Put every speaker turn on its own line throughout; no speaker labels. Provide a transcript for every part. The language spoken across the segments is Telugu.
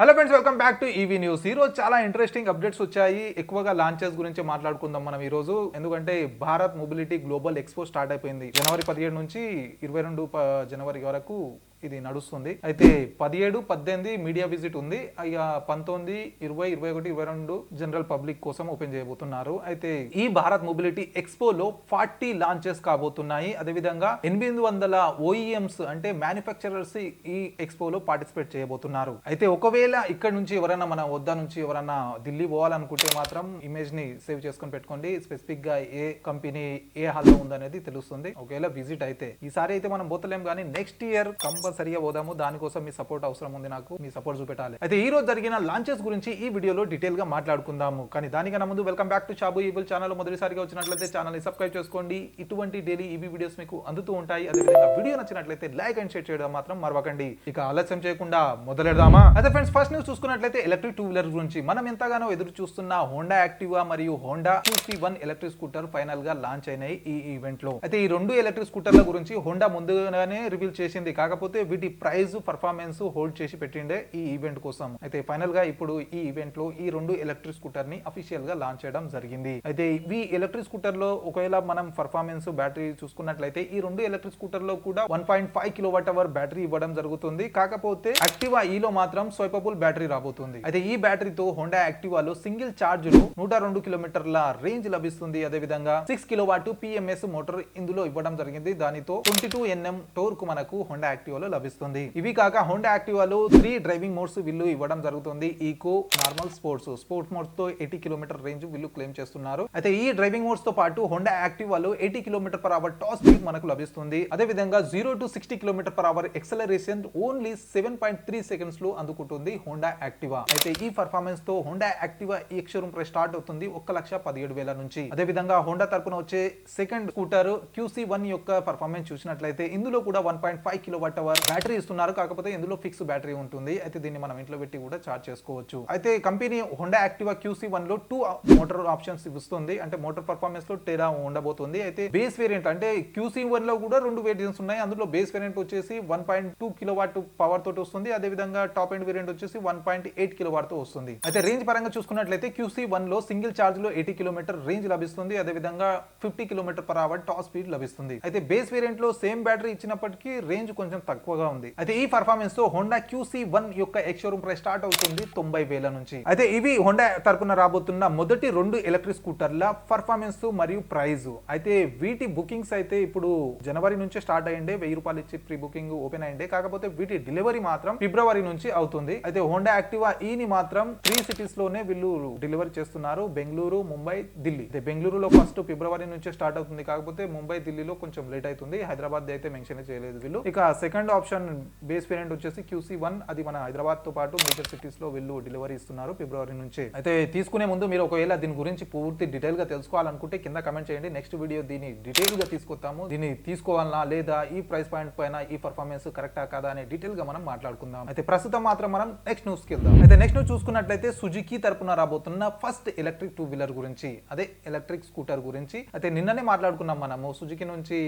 Hello friends, welcome back to EV news. ఈ రోజు చాలా ఇంట్రెస్టింగ్ అప్డేట్స్ వచ్చాయి. ఎక్కువగా లాంచెస్ గురించి మాట్లాడుకుందాం మనం ఈ రోజు. ఎందుకంటే Bharat mobility global expo start అయిపోయింది. జనవరి 17 నుంచి 22 జనవరి వరకు ఇది నడుస్తుంది. అయితే 17, 18 మీడియా విజిట్ ఉంది. ఇక 19, 20, 21, 22 జనరల్ పబ్లిక్ కోసం ఓపెన్ చేయబోతున్నారు. అయితే ఈ భారత్ మొబిలిటీ ఎక్స్పోలో 40 లాంచెస్ కాబోతున్నాయి. అదేవిధంగా 800 ఓఈఎంస్ అంటే మ్యానుఫ్యాక్చరర్స్ ఈ ఎక్స్పోలో పార్టిసిపేట్ చేయబోతున్నారు. అయితే ఒకవేళ ఇక్కడ నుంచి ఎవరైనా మన వద్ద నుంచి ఎవరైనా ఢిల్లీ పోవాలనుకుంటే మాత్రం ఇమేజ్ ని సేవ్ చేసుకొని పెట్టుకోండి. స్పెసిఫిక్ గా ఏ కంపెనీ ఏ హాల్లో ఉందనేది తెలుస్తుంది ఒకవేళ విజిట్ అయితే. ఈసారి అయితే మనం పోతలేం కానీ నెక్స్ట్ ఇయర్ కంపల్సరీగా పోదాము. దానికోసం మీ సపోర్ట్ అవసరం ఉంది. నాకు మీ సపోర్ట్ చూపెట్టాలి. అయితే ఈ రోజు జరిగిన లాంచెస్ గురించి ఈ వీడియోలో డీటెయిల్ గా మాట్లాడుకుందాము. కానీ దానికన్నా ముందు వెల్కమ్ బ్యాక్ టు చాబు ఈవిల్ ఛానల్. మొదటిసారిగా వచ్చినట్లయితే ఛానల్ ని సబ్స్క్రైబ్ చేసుకోండి. ఇటువంటి డైలీ ఈవీ వీడియోస్ మీకు అందుతూ ఉంటాయి. అదేవిధంగా వీడియో నచ్చినట్లయితే లైక్ అండ్ షేర్ చేయడం మాత్రం మరవకండి. ఇక ఆలస్యం చేయకుండా మొదలెడదామా? అయితే ఫ్రెండ్స్, ఫస్ట్ న్యూస్ చూసుకున్నట్లయితే ఎలక్ట్రిక్ టూ వీలర్ గురించి మనం ఎంతగానో ఎదురు చూస్తున్న హోండా యాక్టివా మరియు Honda QC1 electric scooter final గా లాంచ్ అయినాయి ఈ ఈవెంట్ లో. అయితే ఈ రెండు ఎలక్ట్రిక్ స్కూటర్ల గురించి హోండా ముందుగానే రివీల్ చేసింది. కాకపోతే వీటి ప్రైస్ పర్ఫార్మెన్స్ హోల్డ్ చేసి పెట్టిండే ఈ ఈవెంట్ కోసం. అయితే ఫైనల్ గా ఇప్పుడు ఈ ఈవెంట్ లో ఈ రెండు ఎలక్ట్రిక్ స్కూటర్ ని అఫీషియల్ గా లాంచ్ చేయడం జరిగింది. అయితే ఈ ఎలక్ట్రిక్ స్కూటర్ లో ఒకవేళ మనం పర్ఫార్మెన్స్ బ్యాటరీ చూసుకున్నట్లయితే ఈ రెండు ఎలక్ట్రిక్ స్కూటర్ లో కూడా 1.5 kWh బ్యాటరీ ఇవ్వడం జరుగుతుంది. కాకపోతే యాక్టివా ఈలో మాత్రం స్వైపబుల్ బ్యాటరీ రాబోతుంది. అయితే ఈ బ్యాటరీతో హోండా యాక్టివాలో సింగిల్ ఛార్జ్ లో 102 కిలోమీటర్ల రేంజ్ లభిస్తుంది. అదే విధంగా 6 కిలోవాట్ PMS మోటార్ ఇందులో ఇవ్వడం జరిగింది. దానితో 22 Nm టోర్క్ మనకు హోండా యాక్టివాలో లభిస్తుంది. ఇవి కాక హోండా యాక్టివాలో 3 డ్రైవింగ్ మోడ్స్ వీళ్ళు ఇవ్వడం జరుగుతుంది. ఈకో, నార్మల్, స్పోర్ట్స్ మోడ్స్ తో 80 కిలోమీటర్ రేంజ్ వీళ్ళు క్లెయిమ్ చేస్తున్నారు. అయితే ఈ డ్రైవింగ్ మోడ్స్ తో పాటు హోండా యాక్టివాలో 80 km/h టాప్ స్పీడ్ మనకు లభిస్తుంది. అదే విధంగా 0 to 60 km/h acceleration only 7.3 seconds లో అందుకుంటుంది హోండా యాక్టివా. అయితే ఈ పర్ఫార్మెన్స్ తో హోండా యాక్టివా ఈ షోరూమ్ ప్రైస్ స్టార్ట్ అవుతుంది 1,17,000 నుంచి. అదే విధంగా హోండా తరపున వచ్చే సెకండ్ స్కూటర్ QC1 యొక్క పర్ఫార్మెన్స్ చూసినట్లయితే ఇందులో కూడా 1.5 kWh బ్యాటరీ ఇస్తున్నారు. కాకపోతే ఇందులో ఫిక్స్ బ్యాటరీ ఉంటుంది. అయితే దీన్ని మనం ఇంట్లో పెట్టి కూడా చార్జ్ చేసుకోవచ్చు. అయితే కంపెనీ హోండా యాక్టివా QC1 లో 2 మోటార్ ఆప్షన్స్ ఇస్తుంది. అంటే మోటార్ పర్ఫార్మెన్స్ లో తేడా ఉండబోతుంది. అయితే బేస్ వేరియంట్ అంటే QC1 లో కూడా 2 వేరియంట్స్ ఉన్నాయి. అందులో బేస్ వేరియంట్ వచ్చేసి 1.2 kW పవర్ తోటి వస్తుంది. అదే విధంగా టాప్ ఎండ్ వేరియంట్ వచ్చేసి 1.8 kW తో వస్తుంది. అయితే రేంజ్ పరంగా చూసుకున్నట్లయితే QC1 లో సింగిల్ ఛార్జ్ లో 80 km రేంజ్ లభిస్తుంది. అదే విధంగా 50 km/h టాప్ స్పీడ్ లభిస్తుంది. అయితే బేస్ వేరియంట్ లో సేమ్ బ్యాటరీ ఇచ్చినప్పటికీ రేంజ్ కొంచెం తక్కువగా ఉంది. అయితే ఈ పర్ఫార్మెన్స్ తో హోండా QC1 యొక్క ఎక్స్ షోరూమ్ ప్రైస్ స్టార్ట్ అవుతుంది 90,000 నుంచి. అయితే ఇవి హోండా తరపున రాబోతున్న మొదటి 2 ఎలక్ట్రిక్ స్కూటర్ల పర్ఫార్మెన్స్ మరియు ప్రైస్. అయితే వీటి బుకింగ్స్ అయితే ఇప్పుడు జనవరి నుంచి స్టార్ట్ అయ్యిండే, 1000 రూపాయలు ఇచ్చి ప్రీ బుకింగ్ ఓపెన్ అయ్యిండే. కాకపోతే వీటి డెలివరీ మాత్రం ఫిబ్రవరి నుంచి అవుతుంది. అయితే హోండా యాక్టివా ని మాత్రం 3 సిటీస్ లోనే వీళ్ళు డెలివరీ చేస్తున్నారు: బెంగళూరు, ముంబై, ఢిల్లీ. అయితే బెంగళూరులో ఫస్ట్ ఫిబ్రవరి నుంచి స్టార్ట్ అవుతుంది. కాకపోతే ముంబై, ఢిల్లీలో కొంచెం లేట్ అవుతుంది. హైదరాబాద్ అయితే మెన్షన్ చేయలేదు వీళ్ళు. ఇక సెకండ్ ఆప్షన్ బేస్ వేరియంట్ వచ్చేసి QC1, అది మన హైదరాబాద్ తో పాటు మేజర్ సిటీస్ లో వీళ్ళు డెలివరీ ఇస్తున్నారు ఫిబ్రవరి నుంచి. అయితే తీసుకునే ముందు మీరు ఒకవేళ దీని గురించి పూర్తి డీటెయిల్ గా తెలుసుకోవాలనుకుంటే కింద కమెంట్ చేయండి. నెక్స్ట్ వీడియో దీన్ని డీటెయిల్ గా తీసుకొస్తాము. దీన్ని తీసుకోవాలన్నా లేదా ఈ ప్రైస్ పాయింట్ పైన ఈ పర్ఫార్మెన్స్ కరెక్టా కాదా అనే డీటెయిల్ గా మనం మాట్లాడుకుందాం. అయితే ప్రస్తుతం మాత్రం మనం నెక్స్ట్ న్యూస్ కి వెళ్దాం. అయితే నెక్స్ట్ న్యూస్ చూసుకున్నట్లయితే సుజుకి తరపున రాబోతున్న ఫస్ట్ ఎలక్ట్రిక్ టూ వీలర్ గురించి, అదే ఎలక్ట్రిక్ స్కూటర్ గురించి. అయితే నిన్ననే మాట్లాడుకున్నాం మనము. సుజుకి నుంచి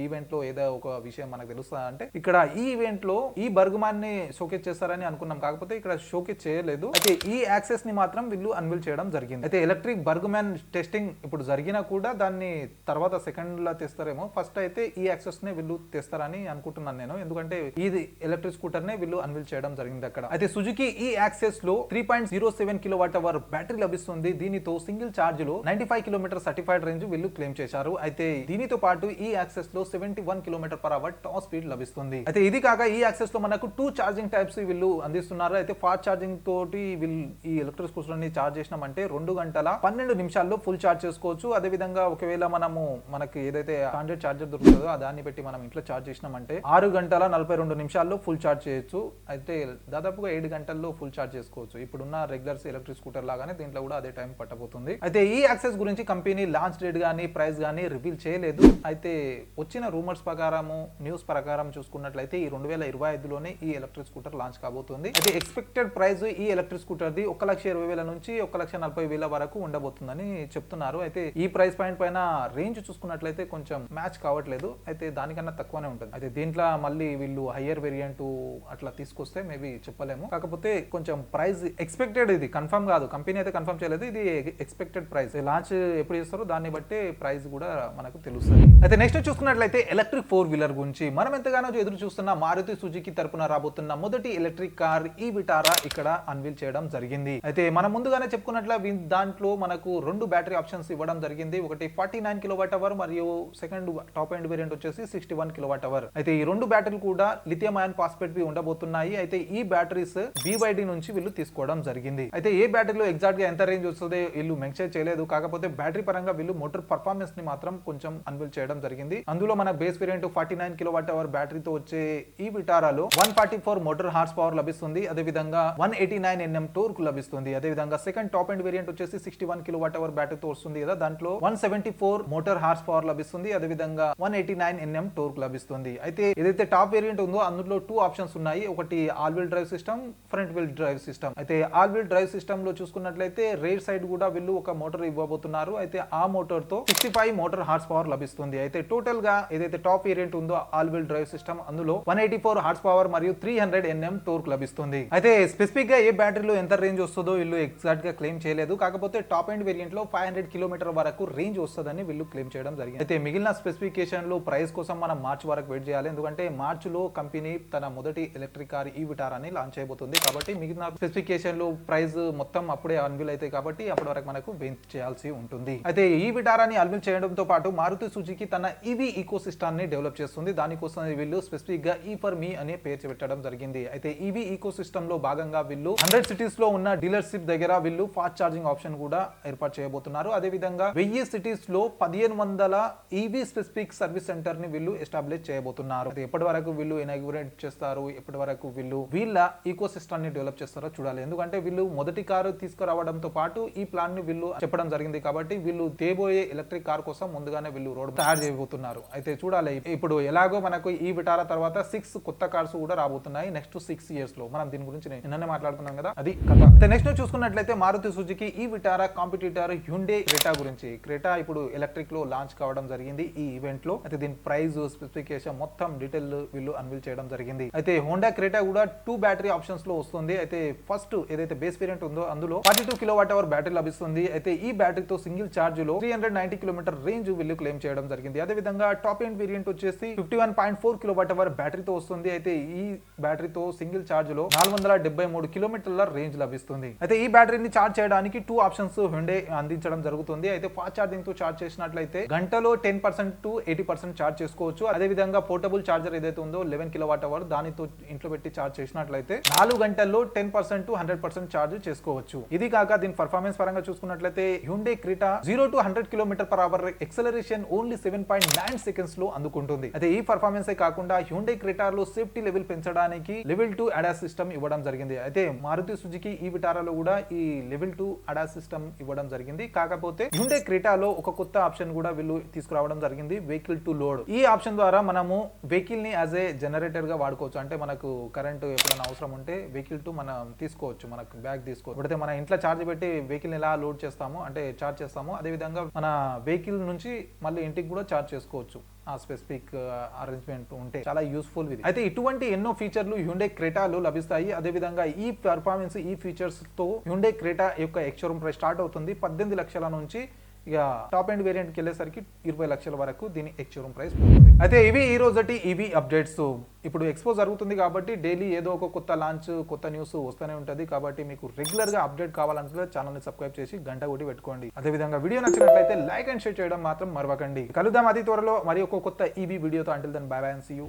ఈవెంట్ లో ఏదో ఒక విషయం మనకు తెలుస్తా అంటే ఇక్కడ ఈ ఈవెంట్ లో ఈ బర్గుమాన్ ని షోకేస్ చేస్తారని అనుకున్నాం. కాకపోతే ఇక్కడ షోకేస్ చేయలేదు. అయితే ఈ యాక్సెస్ ని మాత్రం వీళ్ళు అన్వీల్ చేయడం జరిగింది. అయితే ఎలక్ట్రిక్ బర్గుమాన్ టెస్టింగ్ ఇప్పుడు జరిగినా కూడా దాన్ని తర్వాత సెకండ్ లా తెస్తారేమో. ఫస్ట్ అయితే ఈ యాక్సెస్ ని వీళ్ళు తెస్తారని అనుకుంటున్నాను నేను. ఎందుకంటే ఇది ఎలక్ట్రిక్ స్కూటర్ నే వీళ్ళు అన్వీల్ చేయడం జరిగింది అక్కడ. అయితే సుజుకి ఈ యాక్సెస్ లో 3.07 kWh బ్యాటరీ లభిస్తుంది. దీనితో సింగిల్ ఛార్జ్ లో 95 km సర్టిఫైడ్ రేంజ్ వీళ్ళు క్లెయిమ్ చేశారు. అయితే దీనితో పాటు ఈ యాక్సెస్ లో 71 km/h టాప్ స్పీడ్ లభిస్తుంది. అయితే ఇది కాక ఈ యాక్సెస్ లో మనకు 2 ఛార్జింగ్ టైప్స్ వీళ్ళు అందిస్తున్నారు. అయితే ఫాస్ట్ ఛార్జింగ్ తోటి వీళ్ళు ఈ ఎలక్ట్రిక్ స్కూటర్ ని ఛార్జ్ చేసినామంటే 2 గంటల 12 నిమిషాల్లో ఫుల్ ఛార్జ్ చేసుకోవచ్చు. అదే విధంగా ఒకవేళ మనకి ఏదైతే స్టాండర్డ్ ఛార్జర్ దొరుకుతుందో దాన్ని పెట్టి మనం ఇంట్లో ఛార్జ్ చేసినామంటే 6 గంటల 42 నిమిషాల్లో ఫుల్ ఛార్జ్ చేయొచ్చు. అయితే దాదాపుగా 7 గంటల్లో ఫుల్ ఛార్జ్ చేసుకోవచ్చు. ఇప్పుడున్న రెగ్యులర్ ఎలక్ట్రిక్ స్కూటర్ లాగానే దీంట్లో కూడా అదే టైం పట్టబోతుంది. అయితే ఈ యాక్సెస్ గురించి కంపెనీ లాంచ్ డేట్ గానీ ప్రైస్ గానీ రివీల్ చేయలేదు. అయితే వచ్చిన రూమర్స్ ప్రకారము, న్యూస్ ప్రకారం చూసుకున్నట్లయితే ఈ 2025లోనే ఈ ఎలక్ట్రిక్ స్కూటర్ లాంచ్ కాబోతుంది. అయితే ఎక్స్పెక్టెడ్ ప్రైస్ ఈ ఎలక్ట్రిక్ స్కూటర్ ది 1,20,000 నుంచి 1,40,000 వరకు ఉండబోతుందని చెప్తున్నారు. అయితే ఈ ప్రైస్ పాయింట్ పైన రేంజ్ చూసుకున్నట్లయితే కొంచెం మ్యాచ్ కావట్లేదు. అయితే దానికన్నా తక్కువనే ఉంటుంది. అయితే దీంట్లో మళ్ళీ వీళ్ళు హయ్యర్ వేరియంట్ అట్లా తీసుకొస్తే మేబీ చెప్పలేము. కాకపోతే కొంచెం ప్రైస్ ఎక్స్పెక్టెడ్, ఇది కన్ఫర్మ్ కాదు, కంపెనీ అయితే కన్ఫర్మ్ చేయలేదు, ఇది ఎక్స్పెక్టెడ్ ప్రైస్. లాంచ్ ఎప్పుడు చేస్తారో దాన్ని బట్టి ప్రైస్ కూడా మనకు తెలుస్తుంది. అయితే నెక్స్ట్ చూసుకున్నట్లయితే ఎలక్ట్రిక్ 4-వీలర్ గురించి మనం ఎంతగానో ఎదురు చూస్తున్న మారుతి సుజుకి తరపున రాబోతున్న మొదటి ఎలక్ట్రిక్ కార్ ఈ విటారా ఇక్కడ అన్వీల్ చేయడం జరిగింది. అయితే మనం ముందుగానే చెప్పుకున్నట్ల దాంట్లో మనకు 2 బ్యాటరీ ఆప్షన్స్ ఇవ్వడం జరిగింది. ఒకటి 49 kWh మరియు సెకండ్ టాప్ ఎండ్ వేరియంట్ వచ్చేసి 61 kWh. అయితే ఈ 2 బ్యాటరీలు కూడా లిథియం అయాన్ ఫాస్ఫేట్ వి ఉండబోతున్నాయి. అయితే ఈ బ్యాటరీస్ BYD నుంచి వీళ్ళు తీసుకోవడం జరిగింది. అయితే ఏ బ్యాటరీలో ఎగ్జాక్ట్ గా ఎంత రేంజ్ వస్తుందో వీళ్ళు మెన్షన్ చేయలేదు. కాకపోతే బ్యాటరీ పరంగా వీళ్ళు మోటార్ పర్ఫార్మెన్స్ ని మాత్రం కొంచెం అన్వీల్ చేయడం జరిగింది. అందులో మన బేస్ వేరియంట్ 49 kWh బ్యాటరీతో వచ్చే ఈ విటారాలో 144 మోటార్ హార్స్ పవర్ లభిస్తుంది. అదే విధంగా 189 Nm టోర్క్ లభిస్తుంది. అదే విధంగా సెకండ్ టాప్ ఎండ్ వేరియంట్ వచ్చేసి 61 kWh బ్యాటరీతో వస్తుంది కదా, దాంట్లో 174 మోటార్ హార్స్ పవర్ లభిస్తుంది. అదే విధంగా 189 Nm టోర్క్ లభిస్తుంది. అయితే ఏదైతే టాప్ వేరియంట్ ఉందో అందులో 2 ఆప్షన్స్ ఉన్నాయి. ఒకటి all wheel drive system, front wheel drive system. అయితే ఆల్ వీల్ డ్రైవ్ సిస్టమ్ లో చూసుకున్నట్లయితే రేర్ సైడ్ కూడా వీళ్ళు ఒక మోటార్ ఇవ్వబోతున్నారు. అయితే ఆ మోటార్ తో 65 మోటార్ హార్స్ పవర్ లభిస్తుంది. అయితే టోటల్ గా ఏదైతే టాప్ వేరియంట్ ఉందో ఆల్ వీల్ డ్రైవ్ సిస్టమ్ అందులో 184 హార్స్ పవర్ మరియు 300 Nm టోర్క్ లభిస్తుంది. అయితే స్పెసిఫిక్ గా ఏ బ్యాటరీలో ఎంత రేంజ్ వస్తుందో వీళ్ళు ఎగ్జాక్ట్ గా క్లెయిమ్ చేయలేదు. కాకపోతే టాప్ ఎండ్ వేరియంట్ లో 500 km వరకు రేంజ్ వస్తుందని వీళ్ళు క్లెయిమ్ చేయడం జరిగింది. అయితే మిగిలిన స్పెసిఫికేషన్లు ప్రైస్ కోసం మనం మార్చ్ వరకు వెయిట్ చేయాలి. ఎందుకంటే మార్చ్ లో కంపెనీ తన మొదటి ఎలక్ట్రిక్ కార్ ఈ విటారాని లాంచ్ చేయబోతుంది. కాబట్టి మిగిలిన స్పెసిఫికేషన్లు ప్రైస్ మొత్తం అప్పుడే అన్వీల్ అయితే కాబట్టి అప్పటి వరకు మనకు వెయిట్ చేయాల్సి ఉంటుంది. అయితే ఈ విటారాని అన్వీల్ చేయడంతో పాటు మారుతి సుజుకి తన ఈవీ ఈకో సిస్టమ్ ని డెవలప్ చేస్తుంది. దానికోసం వీళ్ళు స్పెసిఫిక్ గా ఈ ఫర్ మీ అనే పేరు పెట్టడం జరిగింది. అయితే ఈవీ ఈకో సిస్టమ్ లో భాగంగా వీళ్ళు 100 సిటీస్ లో ఉన్న డీలర్షిప్ దగ్గర వీళ్ళు ఫాస్ట్ ఛార్జింగ్ ఆప్షన్ కూడా ఏర్పాటు చేయబోతున్నారు. అదే విధంగా 1000 సిటీస్ లో 1500 ఈవీ స్పెసిఫిక్ సర్వీస్ సెంటర్ ని వీళ్ళు ఎస్టాబ్లిష్ చేయబోతున్నారు. ఎప్పటి వరకు వీళ్ళు ఇనాగ్రేట్ చేస్తారు, ఎప్పటి వరకు వీళ్ళు వీళ్ళ ఈకో సిస్టమ్ ని డెవలప్ చేస్తారో చూడాలి. ఎందుకంటే వీళ్ళు మొదటి కారు తీసుకురావడంతో పాటు ఈ ప్లాన్ ని వీళ్ళు చెప్పడం జరిగింది. కాబట్టి వీళ్ళు తేబోయే ఎలక్ట్రిక్ కార్ కోసం ముందుగానే వీళ్ళు రోడ్ తయారు చేయబోతున్నారు. అయితే చూడాలి. ఇప్పుడు ఎలాగో మనకు ఈ విటారా తర్వాత 6 కొత్త కార్స్ కూడా రాబోతున్నాయి నెక్స్ట్ 6 ఇయర్స్ లో. మనం దీని గురించి నిన్ననే మాట్లాడుకున్నాం కదా, అది కథ. నెక్స్ట్ చూసుకున్నట్లయితే మారుతి సుజుకి ఈ విటారా కాంపిటీటర్ హ్యుండే క్రెటా గురించి. క్రెటా ఇప్పుడు ఎలక్ట్రిక్ లో లాంచ్ కావడం జరిగింది ఈ ఈవెంట్ లో. అయితే దీని ప్రైస్, స్పెసిఫికేషన్ మొత్తం డీటెయిల్ వీళ్ళు అన్వీల్ చేయడం జరిగింది. అయితే హోండా క్రెటా కూడా 2 బ్యాటరీ ఆప్షన్స్ లో వస్తుంది. అయితే ఫస్ట్ ఏదైతే బేస్ వేరియంట్ ఉందో అందులో 42 kWh బ్యాటరీ లభిస్తుంది. అయితే ఈ బ్యాటరీతో సింగిల్ ఛార్జ్ లో 390 km రేంజ్ వీళ్ళు క్లెయిమ్ చేయడం జరిగింది. అదే విధంగా టాప్ ఎండ్ వేరియంట్ వచ్చేసి 51.4 kWh బ్యాటరీతో వస్తుంది. అయితే ఈ బ్యాటరీతో సింగిల్ ఛార్జ్ లో 473 కిలోమీటర్ల రేంజ్ లభిస్తుంది. అయితే ఈ బ్యాటరీని ఛార్జ్ చేయడానికి 2 ఆప్షన్స్ హ్యుండే అందించడం జరుగుతుంది. అయితే ఫాస్ట్ ఛార్జింగ్ తో ఛార్జ్ చేసినట్లయితే గంటలో 10% టు 80% ఛార్జ్ చేసుకోవచ్చు. అదే విధంగా పోర్టబుల్ ఛార్జర్ ఏదైతే ఉందో 11 kWh దానితో ఇంట్లో పెట్టి ఛార్జ్ చేసినట్లయితే 4 గంటల్లో 10% టు 100% ఛార్జ్ చేసుకోవచ్చు. ఇది కాక దీని పర్ఫార్మెన్స్ పరంగా చూసుకున్నట్లయితే Hyundai Creta 0 to 100 km/h acceleration only 7.9 seconds లో అందుకుంటుంది. అయితే ఈ పర్ఫార్మెన్స్ కాకుండా హ్యుండే క్రెటాలో సేఫ్టీ లెవెల్ పెంచడానికి లెవెల్ 2 ADAS సిస్టమ్ ఇవ్వడం జరిగింది. అయితే మారుతి సుజుకి ఈ విటారాలో కూడా ఈ లెవెల్ 2 ADAS సిస్టమ్ ఇవ్వడం జరిగింది. కాకపోతే హ్యుండే క్రెటాలో ఒక కొత్త ఆప్షన్ కూడా వీళ్ళు తీసుకురావడం జరిగింది, వెహికల్ టు లోడ్. ఈ ఆప్షన్ ద్వారా మనము వెహికల్ ని యాజ్ ఏ జనరేటర్ గా వాడుకోవచ్చు. అంటే మనకు కరెంట్ ఎప్పుడైనా అవసరం ఉంటే వెహికల్ టు మనం తీసుకోవచ్చు, మనకు బ్యాగ్ తీసుకోవచ్చు. ఇప్పుడైతే మన ఇంట్లో ఛార్జ్ పెట్టి వెహికల్ ఎలా లోడ్ చేస్తామో అంటే ఛార్జ్ చేస్తామో అదే విధంగా మన వెహికల్ నుంచి మళ్ళీ ఇంటికి కూడా ఛార్జ్ చేసుకోవచ్చు. ఆ స్పెసిఫిక్ అరేంజ్మెంట్ ఉంటే చాలా యూస్ఫుల్ ఇది. అయితే ఇటువంటి ఎన్నో ఫీచర్లు హ్యుండే క్రెటాలో లభిస్తాయి. అదే విధంగా ఈ పర్ఫార్మెన్స్, ఈ ఫీచర్స్ తో హ్యుండే క్రెటా యొక్క ఎక్స్-షోరూమ్ ప్రైస్ స్టార్ట్ అవుతుంది 18 లక్షల నుంచి. ఇక టాప్ ఎండ్ వేరియంట్కి వెళ్ళేసరికి 20 లక్షల వరకు దీని ఎక్స్-షోరూమ్ ప్రైస్ పోతుంది. అయితే ఇవి ఈ రోజటి ఈవీ అప్డేట్స్. ఇప్పుడు ఎక్స్పో జరుగుతుంది కాబట్టి డైలీ ఏదో ఒక కొత్త లాంచ్, కొత్త న్యూస్ వస్తూనే ఉంటుంది. కాబట్టి మీకు రెగ్యులర్ గా అప్డేట్ కావాలంటే ఛానల్ ని సబ్స్క్రైబ్ చేసి గంట కొట్టి పెట్టుకోండి. అదే విధంగా వీడియో నచ్చినట్లయితే లైక్ అండ్ షేర్ చేయడం మాత్రం మరవకండి. కలుద్దాం అతి త్వరలో మరి ఒక కొత్త ఈవీ వీడియోతో. Until then bye bye and see you.